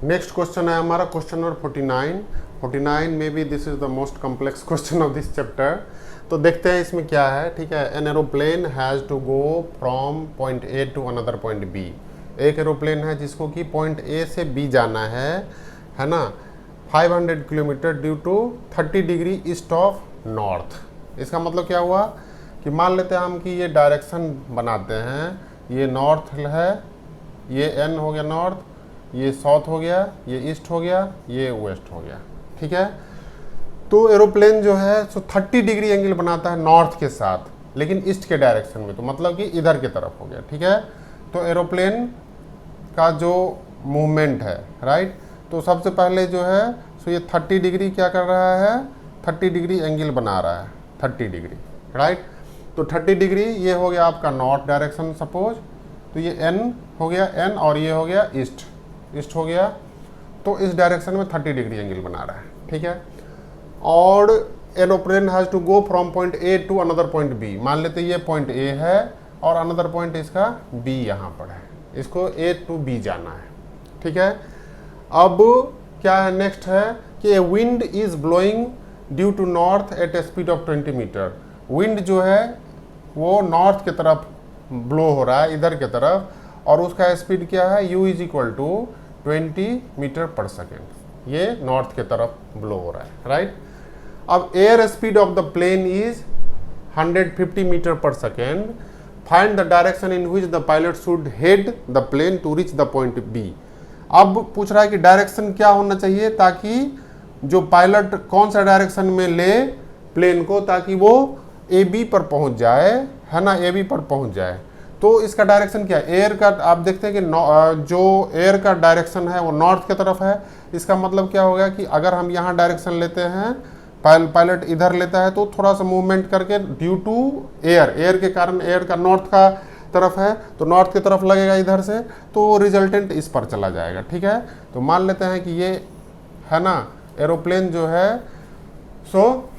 Next question है हमारा question number 49 में भी this is the most complex question of this chapter. तो देखते हैं इसमें क्या है। ठीक है, an aeroplane has to go from point A to another point B. एक एरोप्लेन है जिसको कि पॉइंट ए से बी जाना है ना, 500 kilometre due to 30 degree east of north. इसका मतलब क्या हुआ कि मान लेते हैं हम कि ये डायरेक्शन बनाते हैं, ये नॉर्थ है, ये एन हो गया नॉर्थ, ये साउथ हो गया, ये ईस्ट हो गया, ये वेस्ट हो गया। ठीक है, तो एरोप्लेन जो है सो 30 डिग्री एंगल बनाता है नॉर्थ के साथ, लेकिन ईस्ट के डायरेक्शन में, तो मतलब कि इधर की तरफ हो गया। ठीक है, तो एरोप्लेन का जो मूवमेंट है, राइट, तो सबसे पहले जो है सो ये 30 डिग्री क्या कर रहा है, 30 डिग्री एंगल बना रहा है, 30 डिग्री, राइट। तो 30 डिग्री ये हो गया आपका नॉर्थ डायरेक्शन सपोज, तो ये एन हो गया एन, और ये हो गया ईस्ट हो गया, तो इस डायरेक्शन में 30 डिग्री एंगल बना रहा है। ठीक है, और aeroplane has to go from point A to another point B. मान लेते ये पॉइंट ए है और अनदर पॉइंट इसका बी यहाँ पर है, इसको ए टू बी जाना है। ठीक है, अब क्या है नेक्स्ट है कि wind is blowing due to north at a speed of 20 metre. Wind जो है वो नॉर्थ की तरफ ब्लो हो रहा है, इधर की तरफ, और उसका स्पीड क्या है, u is equal to 20 metre पर सेकेंड। ये नॉर्थ की तरफ ब्लो हो रहा है, राइट। अब air speed of the plane is 150 metre पर second. Find the direction in which the pilot should head the plane to reach the point B. अब पूछ रहा है कि डायरेक्शन क्या होना चाहिए ताकि जो पायलट कौन सा डायरेक्शन में ले प्लेन को, ताकि वो ए बी पर पहुंच जाए, है ना, ए बी पर पहुंच जाए। तो इसका डायरेक्शन क्या है, एयर का आप देखते हैं कि जो एयर का डायरेक्शन है वो नॉर्थ की तरफ है। इसका मतलब क्या होगा कि अगर हम यहाँ डायरेक्शन लेते हैं, पायलट इधर लेता है, तो थोड़ा सा मूवमेंट करके ड्यू टू एयर के कारण, एयर का नॉर्थ का तरफ है तो नॉर्थ की तरफ लगेगा इधर से, तो रिजल्टेंट इस पर चला जाएगा। ठीक है, तो मान लेते हैं कि ये है ना एरोप्लेन जो है सो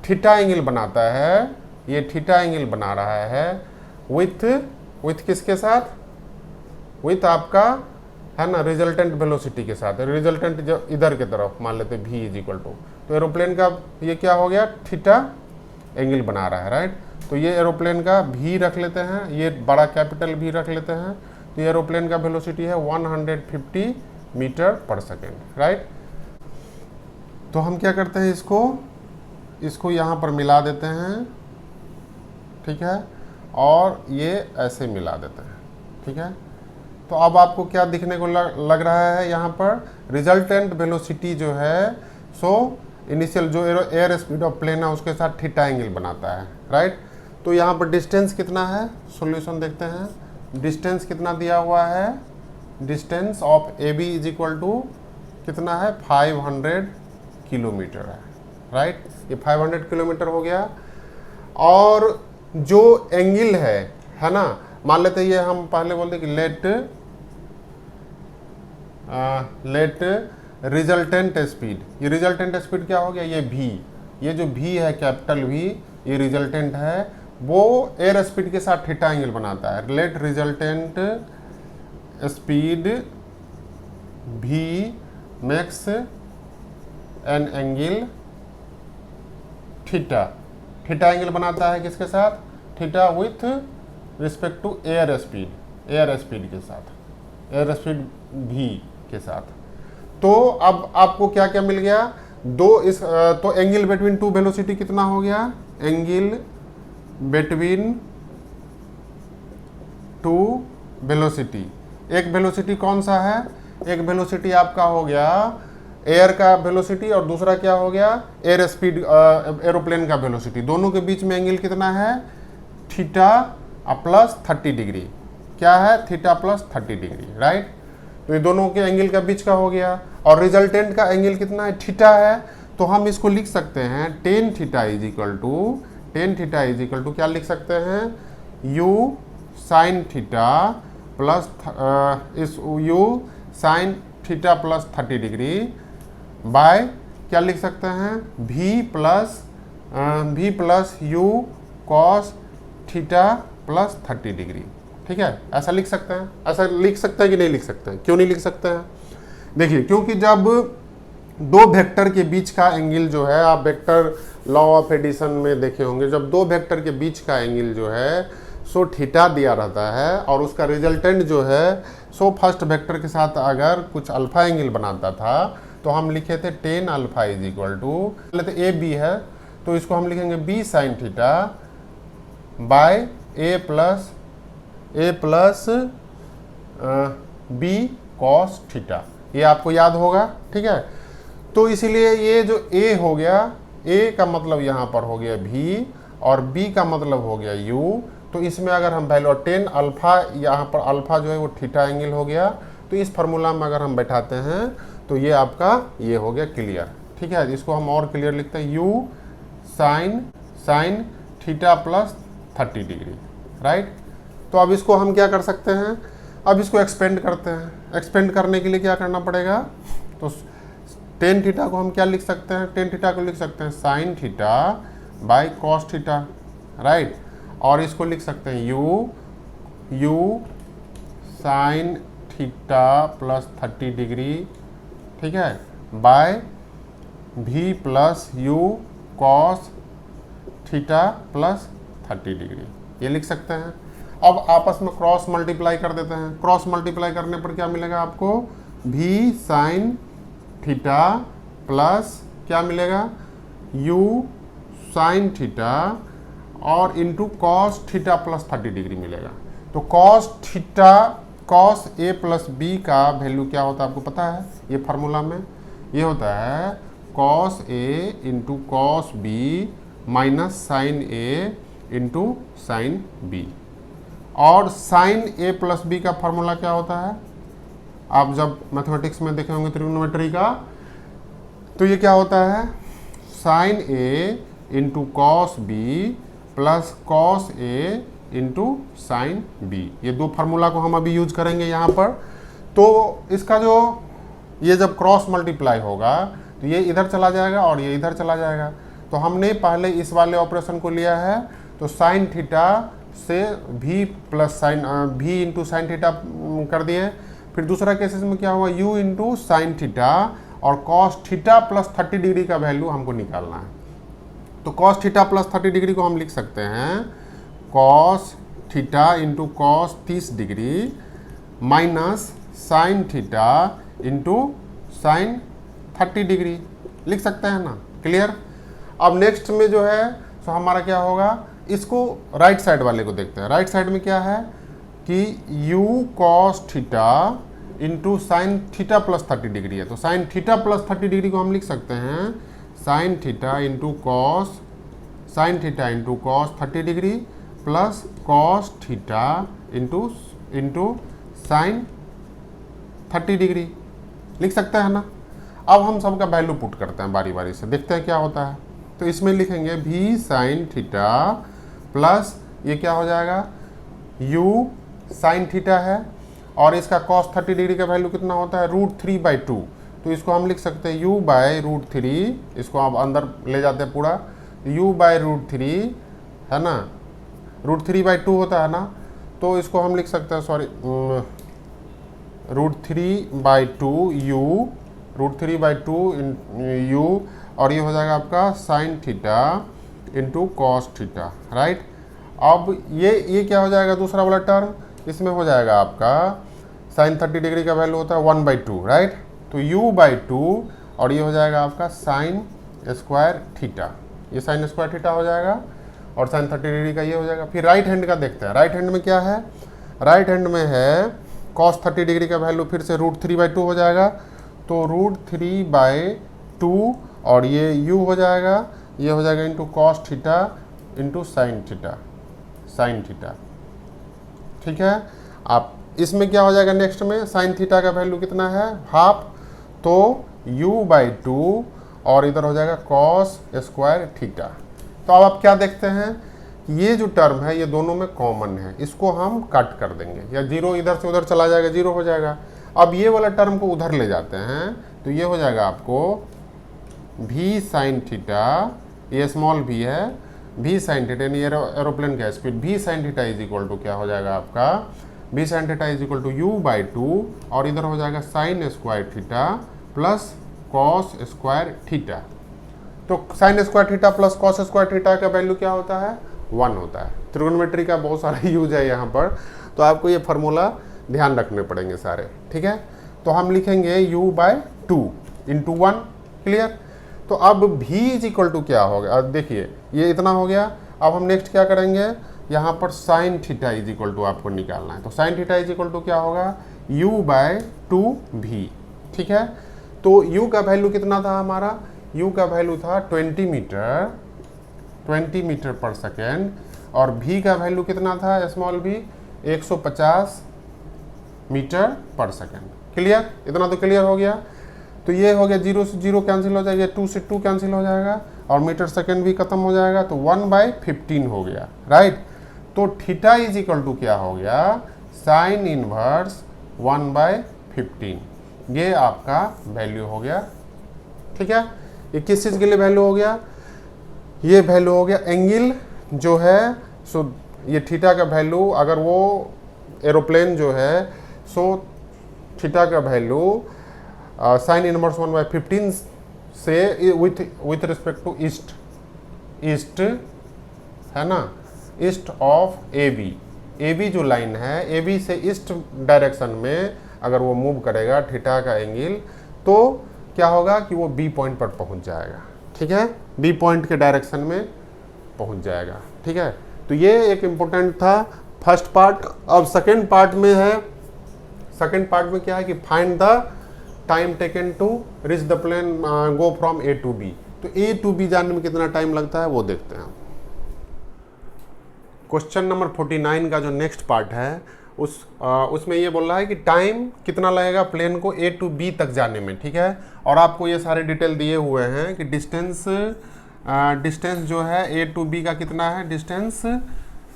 थीटा एंगल बनाता है, ये थीटा एंगल बना रहा है विथ किसके साथ, विथ आपका है ना रिजल्टेंट वेलोसिटी के साथ। रिजल्टेंट जो इधर की तरफ मान लेते v इज इक्वल टू, तो एरोप्लेन का ये क्या हो गया, थीटा एंगल बना रहा है, राइट। तो ये एरोप्लेन का v रख लेते हैं, ये बड़ा कैपिटल V रख लेते हैं, तो ये एरोप्लेन का वेलोसिटी है 150 मीटर पर सेकेंड, राइट। तो हम क्या करते हैं, इसको यहाँ पर मिला देते हैं, ठीक है, और ये ऐसे मिला देते हैं। ठीक है, तो अब आपको क्या दिखने को लग रहा है, यहाँ पर रिजल्टेंट वेलोसिटी जो है सो इनिशियल जो एयर स्पीड ऑफ प्लेन है उसके साथ थीटा एंगल बनाता है, राइट। तो यहाँ पर डिस्टेंस कितना है, सॉल्यूशन देखते हैं। डिस्टेंस कितना दिया हुआ है, distance of A B is equal to कितना है, 500 किलोमीटर है, राइट। ये 500 किलोमीटर हो गया। और जो एंगल है ना, मान लेते ये हम पहले बोलते कि लेट रिजल्टेंट स्पीड, ये रिजल्टेंट स्पीड क्या हो गया, ये v, ये जो v है कैपिटल V, ये रिजल्टेंट है, वो एयर स्पीड के साथ थीटा एंगल बनाता है। Let resultant speed v makes an angle theta angle बनाता है किसके साथ, theta with respect to air speed के साथ, एयर स्पीड v के साथ। तो अब आपको क्या क्या मिल गया, तो एंगल बिटवीन टू वेलोसिटी कितना हो गया, एंगल बिटवीन टू वेलोसिटी। एक वेलोसिटी कौन सा है, एक वेलोसिटी आपका हो गया एयर का वेलोसिटी, और दूसरा क्या हो गया एयर स्पीड एरोप्लेन का वेलोसिटी। दोनों के बीच में एंगल कितना है, थीटा प्लस 30 डिग्री। क्या है, थीटा प्लस 30 डिग्री, राइट। तो ये दोनों के एंगल का बीच का हो गया। और रिजल्टेंट का एंगल कितना है, थीटा है, तो हम इसको लिख सकते हैं tan theta is equal to क्या लिख सकते हैं, u sine theta plus u sine theta plus 30 degree by क्या लिख सकते हैं, v plus u cos theta plus 30 degree. ठीक है, ऐसा लिख सकते हैं, ऐसा लिख सकते हैं कि नहीं लिख सकते हैं, क्यों नहीं लिख सकते हैं, देखिए क्योंकि जब दो वेक्टर के बीच का एंगल जो है, आप वेक्टर लॉ ऑफ एडिशन में देखे होंगे, जब दो वेक्टर के बीच का एंगल जो है सो थीटा दिया रहता है और उसका रिजल्टेंट जो है सो फर्स्ट वेक्टर के साथ अगर कुछ अल्फा एंगल बनाता था तो हम लिखे थे tan alpha is equal to, पहले तो ए बी है तो इसको हम लिखेंगे B sine theta by A plus B cos theta. ये आपको याद होगा, ठीक है। तो इसीलिए ये जो ए हो गया, ए का मतलब यहाँ पर हो गया भी और बी का मतलब हो गया यू। तो इसमें अगर हम वैल्यू टेन अल्फा, यहाँ पर अल्फा जो है वो थीटा एंगल हो गया, तो इस फार्मूला में अगर हम बैठाते हैं तो ये आपका ये हो गया क्लियर, ठीक है। इसको हम और क्लियर लिखते हैं you sign theta plus 30 degree, right. तो अब इसको हम क्या कर सकते हैं, अब इसको एक्सपेंड करते हैं। एक्सपेंड करने के लिए क्या करना पड़ेगा, तो टेन थीटा को हम क्या लिख सकते हैं, टेन थीटा को लिख सकते हैं sign theta by cos theta, right. और इसको लिख सकते हैं you sign theta plus 30 degree, ठीक है, बाय भी plus you cos theta plus 30 degree, ये लिख सकते हैं। अब आपस में क्रॉस मल्टीप्लाई कर देते हैं। क्रॉस मल्टीप्लाई करने पर क्या मिलेगा आपको, भी साइन थीटा प्लस क्या मिलेगा, यू साइन थीटा और into cos theta plus 30 degree मिलेगा। तो cos theta cos A plus B का वैल्यू क्या होता है आपको पता है, ये फार्मूला में ये होता है cos A into cos B minus sine A into sine B. और साइन ए प्लस बी का फार्मूला क्या होता है, आप जब मैथमेटिक्स में देखे होंगे ट्रिग्नोमेट्री का, तो ये क्या होता है sine A into cos B plus cos A into sine B. ये दो फार्मूला को हम अभी यूज करेंगे यहाँ पर। तो इसका जो ये जब क्रॉस मल्टीप्लाई होगा तो ये इधर चला जाएगा और ये इधर चला जाएगा। तो हमने पहले इस वाले ऑपरेशन को लिया है, तो साइन थीटा से भी प्लस साइन भी इंटू साइन थीटा कर दिए। फिर दूसरा केसेस में क्या हुआ, यू इंटू साइन थीटा और कॉस थीटा प्लस 30 डिग्री का वैल्यू हमको निकालना है। तो कॉस थीटा प्लस 30 डिग्री को हम लिख सकते हैं cos theta into cos 30 degree minus sine theta into sine 30 degree, लिख सकते हैं ना, क्लियर। अब नेक्स्ट में जो है तो हमारा क्या होगा, इसको राइट साइड वाले को देखते हैं। राइट साइड में क्या है कि u cos theta into sign theta plus 30 degree है। तो साइन थीटा प्लस 30 डिग्री को हम लिख सकते हैं sign theta into cos 30 degree plus cos theta into sine 30 degree, लिख सकते हैं ना। अब हम सबका वैल्यू पुट करते हैं बारी बारी से, देखते हैं क्या होता है। तो इसमें लिखेंगे भी साइन थीटा प्लस ये क्या हो जाएगा u साइन थीटा है और इसका कॉस 30 डिग्री का वैल्यू कितना होता है √3/2। तो इसको हम लिख सकते हैं u/√3, इसको आप अंदर ले जाते हैं पूरा, u/√3 है ना, √3/2 होता है ना। तो इसको हम लिख सकते हैं सॉरी √3/2 u और ये हो जाएगा आपका sign theta into cos theta, right. अब ये क्या हो जाएगा दूसरा वाला टर्म, इसमें हो जाएगा आपका साइन 30 डिग्री का वैल्यू होता है 1/2, राइट। तो u/2 और ये हो जाएगा आपका साइन स्क्वायर थीटा, ये साइन स्क्वायर थीटा हो जाएगा और साइन 30 डिग्री का ये हो जाएगा। फिर राइट हैंड का देखते हैं। राइट हैंड में क्या है, राइट हैंड में है कॉस 30 डिग्री का वैल्यू फिर से √3/2 हो जाएगा। तो √3/2 और ये u हो जाएगा, ये हो जाएगा into cos theta into sine theta, ठीक है। आप इसमें क्या हो जाएगा नेक्स्ट में, साइन थीटा का वैल्यू कितना है हाफ, तो u/2 और इधर हो जाएगा कॉस स्क्वायर थीटा। तो अब आप क्या देखते हैं, ये जो टर्म है ये दोनों में कॉमन है, इसको हम कट कर देंगे या जीरो इधर से उधर चला जाएगा, जीरो हो जाएगा। अब ये वाला टर्म को उधर ले जाते हैं तो ये हो जाएगा आपको भी साइन थीटा, ये स्मॉल भी है, भी साइन थीटा यानी एरोप्लेन का स्पीड, भी sine theta is equal to क्या हो जाएगा आपका B sine theta is equal to u by 2 और इधर हो जाएगा sine square theta plus cos square theta. तो sine square theta plus cos square theta का वैल्यू क्या होता है? 1 होता है। त्रिकोणमिति का बहुत सारा यूज है यहाँ पर, तो आपको ये फार्मूला ध्यान रखने पड़ेंगे सारे, ठीक है। तो हम लिखेंगे u बाई 2 इंटू 1, क्लियर। तो अब v इज इक्वल टू क्या होगा? अब देखिए ये इतना हो गया। अब हम नेक्स्ट क्या करेंगे, यहाँ पर sine theta is equal to आपको निकालना है। तो sine theta is equal to क्या होगा? u बाई 2v, ठीक है। तो u का वैल्यू कितना था हमारा? u का वैल्यू था 20 मीटर पर सेकेंड और v का वैल्यू कितना था स्मॉल v? 150 मीटर पर सेकेंड, क्लियर। इतना तो क्लियर हो गया। तो ये हो गया 0 से 0 कैंसिल हो जाएगा, 2 से 2 कैंसिल हो जाएगा और मीटर सेकेंड भी खत्म हो जाएगा, तो 1/15 हो गया, राइट। तो थीटा इज इक्वल टू क्या हो गया? Sine inverse 1/15। ये आपका वैल्यू हो गया, ठीक है। ये किस चीज़ के लिए वैल्यू हो गया? ये वैल्यू हो गया एंगल जो है, सो ये थीटा का वैल्यू, अगर वो एरोप्लेन जो है, सो थीटा का वैल्यू साइन इनवर्स 1/15 से विथ रिस्पेक्ट टू ईस्ट है ना, ईस्ट ऑफ ए बी जो लाइन है, ए बी से ईस्ट डायरेक्शन में अगर वो मूव करेगा थीटा का एंगल, तो क्या होगा कि वो बी पॉइंट पर पहुंच जाएगा, ठीक है। बी पॉइंट के डायरेक्शन में पहुंच जाएगा, ठीक है। तो ये एक इम्पोर्टेंट था फर्स्ट पार्ट। अब सेकेंड पार्ट में है, सेकेंड पार्ट में क्या है कि find the time taken to reach the plane go from A to B. तो ए टू बी जाने में कितना टाइम लगता है वो देखते हैं। क्वेश्चन नंबर 49 का जो नेक्स्ट पार्ट है उसमें ये बोल रहा है कि टाइम कितना लगेगा प्लेन को ए टू बी तक जाने में, ठीक है। और आपको ये सारे डिटेल दिए हुए हैं कि डिस्टेंस जो है ए टू बी का कितना है, distance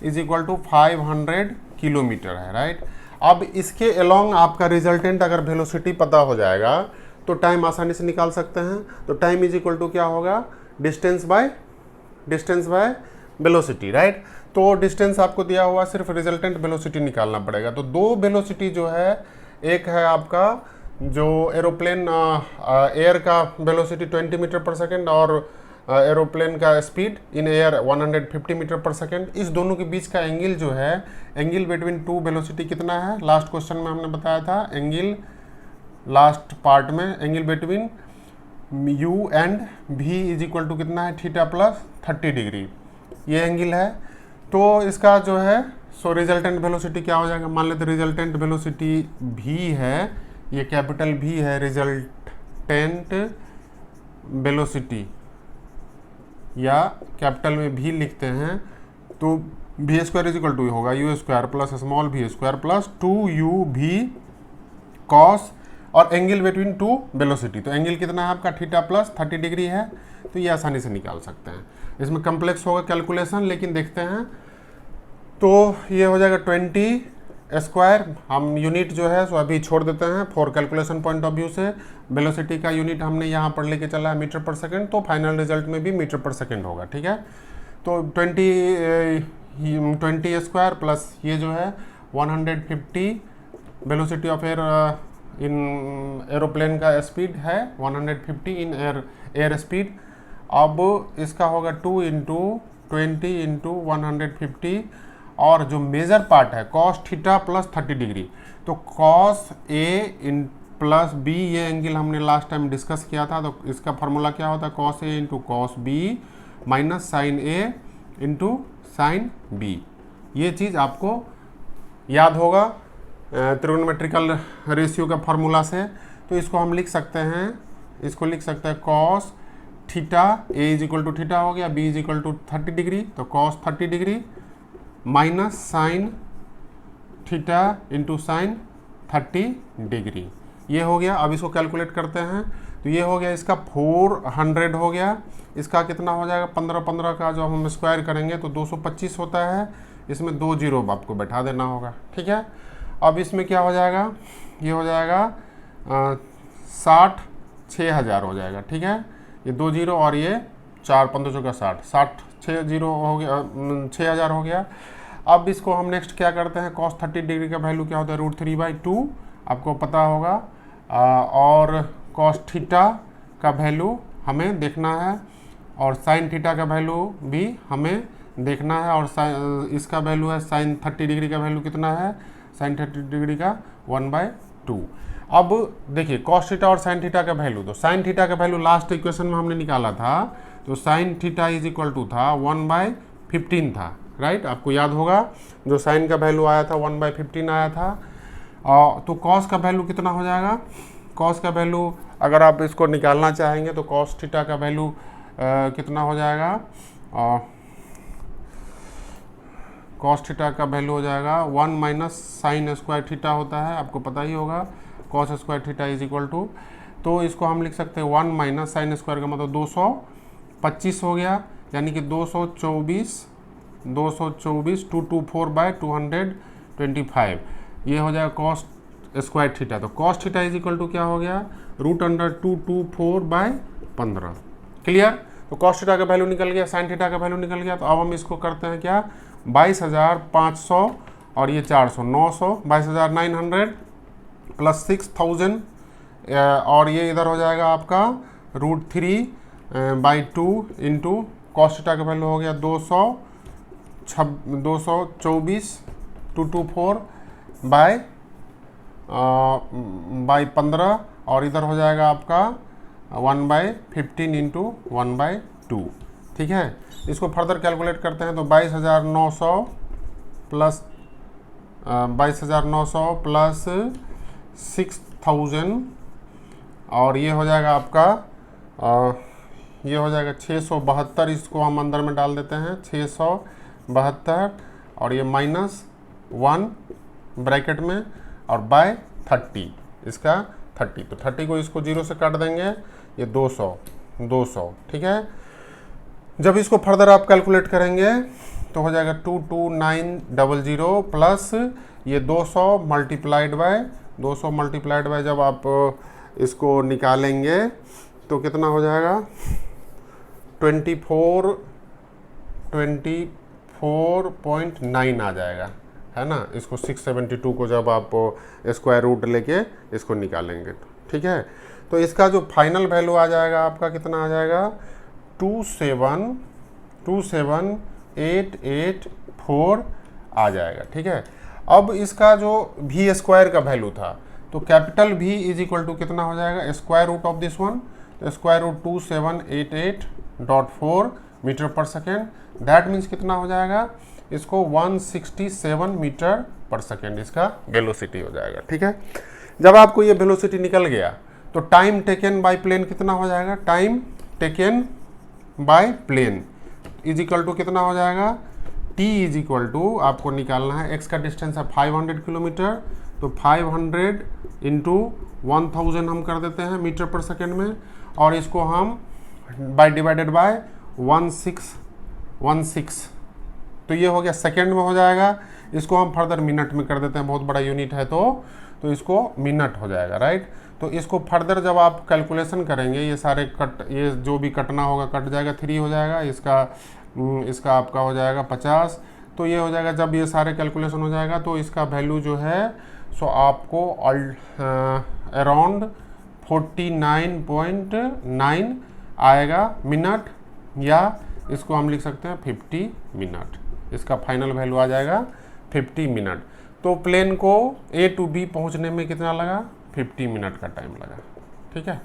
is equal to 500 kilometre है, राइट। अब इसके अलोंग आपका रिजल्टेंट अगर वेलोसिटी पता हो जाएगा तो टाइम आसानी से निकाल सकते हैं। तो टाइम इज इक्वल टू क्या होगा? Distance by velocity, right. तो डिस्टेंस आपको दिया हुआ, सिर्फ रिजल्टेंट वेलोसिटी निकालना पड़ेगा। तो दो वेलोसिटी जो है, एक है आपका जो एरोप्लेन एयर का वेलोसिटी 20 मीटर पर सेकेंड और एरोप्लेन का स्पीड इन एयर 150 मीटर पर सेकेंड। इस दोनों के बीच का एंगल जो है, एंगल बिटवीन टू वेलोसिटी कितना है? लास्ट क्वेश्चन में हमने बताया था एंगल, लास्ट पार्ट में angle between u and v is equal to कितना है? थीटा प्लस 30 डिग्री, ये एंगल है। तो इसका जो है, सो रिजल्टेंट वेलोसिटी क्या हो जाएगा? मान लेते रिजल्टेंट वेलोसिटी v है, ये कैपिटल V है, रिजल्टेंट वेलोसिटी या कैपिटल में v लिखते हैं, तो v square is equal to होगा u square plus small v square plus 2uv cos और एंगल बिटवीन टू वेलोसिटी। तो एंगल कितना है आपका? थीटा प्लस 30 डिग्री है। तो ये आसानी से निकाल सकते हैं। इसमें कम्प्लेक्स होगा कैलकुलेशन, लेकिन देखते हैं। तो ये हो जाएगा 20 स्क्वायर, हम यूनिट जो है सो अभी छोड़ देते हैं for calculation point of view से। वेलोसिटी का यूनिट हमने यहाँ पर लेके चला है मीटर पर सेकेंड, तो फाइनल रिजल्ट में भी मीटर पर सेकेंड होगा, ठीक है। तो 20 स्क्वायर प्लस ये जो है 150 velocity of air in aeroplane का स्पीड है 150 इन एयर स्पीड। अब इसका होगा 2 इंटू 20 इंटू 150 और जो मेजर पार्ट है कॉस थीटा प्लस 30 डिग्री। तो cos A in plus B, ये एंगल हमने लास्ट टाइम डिस्कस किया था। तो इसका फार्मूला क्या होता है? Cos A into cos B minus sine A into sine B. ये चीज़ आपको याद होगा त्रिकोणमेट्रिकल रेशियो का फार्मूला से। तो इसको हम लिख सकते हैं, इसको लिख सकते हैं cos theta A is equal to theta हो गया, B is equal to 30 degree, तो cos 30 degree minus sine theta into sine 30 degree, ये हो गया। अब इसको कैलकुलेट करते हैं, तो ये हो गया इसका 400 हो गया। इसका कितना हो जाएगा? 15 का जो हम स्क्वायर करेंगे तो 225 होता है। इसमें 2 जीरो आपको बैठा देना होगा, ठीक है। अब इसमें क्या हो जाएगा? ये हो जाएगा 60,000 हो जाएगा, ठीक है। ये 2 जीरो और ये 4 15 का 60 6 जीरो हो गया, 6000 हो गया। अब इसको हम नेक्स्ट क्या करते हैं, cos 30 डिग्री का वैल्यू क्या होता है, √3/2 आपको पता होगा। और cos थीटा का वैल्यू हमें देखना है और sin थीटा का वैल्यू भी हमें देखना है। और इसका वैल्यू है sin 30 डिग्री का वैल्यू कितना है, sin 30 डिग्री का 1/2। अब देखिए cos थीटा और sin थीटा का वैल्यू, तो sin थीटा का वैल्यू लास्ट इक्वेशन में हमने निकाला था, तो sin theta is equal to था 1/15 था, राइट। आपको याद होगा जो sin का वैल्यू आया था 1/15 आया था। तो cos का वैल्यू कितना हो जाएगा, cos का वैल्यू अगर आप इसको निकालना चाहेंगे तो cos थीटा का वैल्यू कितना हो जाएगा, cos थीटा का वैल्यू हो जाएगा 1 माइनस साइन स्क्वायर थीटा होता है, आपको पता ही होगा, cos square theta is equal to, तो इसको हम लिख सकते हैं 1 माइनस साइन स्क्वायर का मतलब 225 हो गया, यानी कि 224 224/225, ये हो जाएगा cos स्क्वायर थीटा। तो cos theta is equal to क्या हो गया, √224/15। क्लियर। तो cos थीटा का वैल्यू निकल गया, sin थीटा का वैल्यू निकल गया। तो अब हम इसको करते हैं क्या, 22,500 और ये 400, 900, 22,900 प्लस 6,000 और ये इधर हो जाएगा आपका √3/2 इंटू cos थीटा का वैल्यू हो गया 224/15 और इधर हो जाएगा आपका 1/15 इंटू 1/2। ठीक है, इसको फर्दर कैलकुलेट करते हैं तो 22,900 प्लस 6,000 और ये हो जाएगा आपका ये हो जाएगा 672, इसको हम अंदर में डाल देते हैं 672 और ये -1 ब्रैकेट में और बाय 30, इसका 30, तो 30 को इसको 0 से काट देंगे, ये 200। ठीक है, जब इसको फर्दर आप कैलकुलेट करेंगे तो हो जाएगा 22900 प्लस ये 200 मल्टीप्लाइड बाय जब आप इसको निकालेंगे तो कितना हो जाएगा 24.9 आ जाएगा, है ना। इसको 672 को जब आप स्क्वायर रूट लेके इसको निकालेंगे तो ठीक है, तो इसका जो फाइनल वैल्यू आ जाएगा आपका कितना आ जाएगा 27884 आ जाएगा। ठीक है, अब इसका जो v स्क्वायर का वैल्यू था तो capital V is equal to कितना हो जाएगा square root of this one, तो स्क्वायर रूट 2788.4 मीटर पर सेकेंड, दैट मीन्स कितना हो जाएगा इसको 167 मीटर पर सेकेंड इसका वेलोसिटी हो जाएगा। ठीक है, जब आपको ये वेलोसिटी निकल गया तो टाइम टेकन बाय प्लेन कितना हो जाएगा, time taken by plane is equal to कितना हो जाएगा, t इज इक्वल टू आपको निकालना है, x का डिस्टेंस है 500 किलोमीटर, तो 500 इंटू 1000 हम कर देते हैं मीटर पर सेकेंड में, और इसको हम डिवाइडेड बाय 1616, तो ये हो गया सेकेंड में हो जाएगा। इसको हम फर्दर मिनट में कर देते हैं, बहुत बड़ा यूनिट है तो इसको मिनट हो जाएगा, राइट। तो इसको फर्दर जब आप कैलकुलेशन करेंगे ये सारे ये जो भी कटना होगा कट जाएगा, 3 हो जाएगा, इसका आपका हो जाएगा 50, तो ये हो जाएगा। जब ये सारे कैलकुलेशन हो जाएगा तो इसका वैल्यू जो है सो आपको अराउंड 49.9 आएगा मिनट, या इसको हम लिख सकते हैं 50 मिनट, इसका फाइनल वैल्यू आ जाएगा 50 मिनट। तो प्लेन को A to B पहुंचने में कितना लगा, 50 मिनट का टाइम लगा। ठीक है,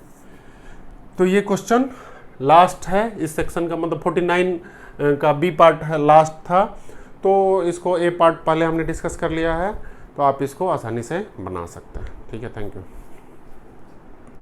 तो ये क्वेश्चन लास्ट है इस सेक्शन का, मतलब 49 का B पार्ट है लास्ट था, तो इसको A पार्ट पहले हमने डिस्कस कर लिया है, तो आप इसको आसानी से बना सकते हैं। ठीक है, थैंक यू।